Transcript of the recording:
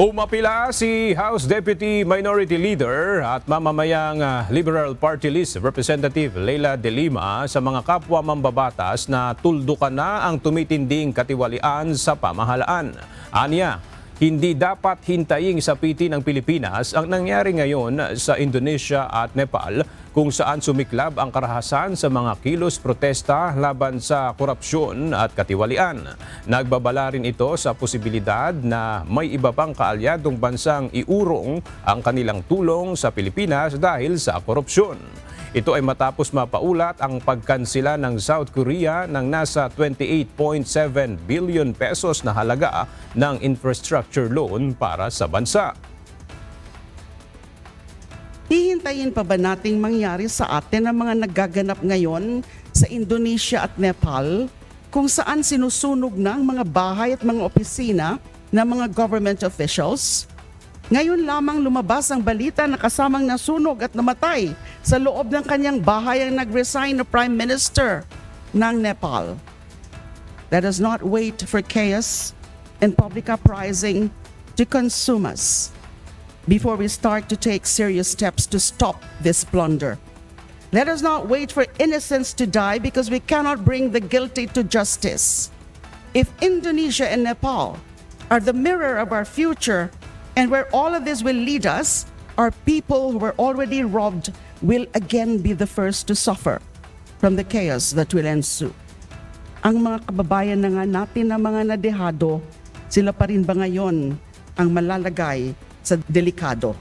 Umapila si House Deputy Minority Leader at mamamayang Liberal Party List Representative Leila De Lima sa mga kapwa mambabatas na tuldukan na ang tumitinding katiwalian sa pamahalaan. Anya, hindi dapat hintaying sapitin ng Pilipinas ang nangyari ngayon sa Indonesia at Nepal kung saan sumiklab ang karahasan sa mga kilos protesta laban sa korupsyon at katiwalian. Nagbabala rin ito sa posibilidad na may iba pang kaalyadong bansang iurong ang kanilang tulong sa Pilipinas dahil sa korupsyon. Ito ay matapos mapaulat ang pagkansela ng South Korea ng nasa 28.7 billion pesos na halaga ng infrastructure loan para sa bansa. Hihintayin pa ba nating mangyari sa atin ang mga nagaganap ngayon sa Indonesia at Nepal kung saan sinusunog na ang mga bahay at mga opisina ng mga government officials? Ngayon lamang lumabas ang balita na kasamang nasunog at namatay sa loob ng kanyang bahay ang nag-resign na Prime Minister ng Nepal. Let us not wait for chaos and public uprising to consume us before we start to take serious steps to stop this plunder. Let us not wait for innocents to die because we cannot bring the guilty to justice. If Indonesia and Nepal are the mirror of our future, and where all of this will lead us, our people who were already robbed will again be the first to suffer from the chaos that will ensue. Ang mga kababayan na nga natin na mga nadehado, sila pa rin ba ngayon ang malalagay sa delikado?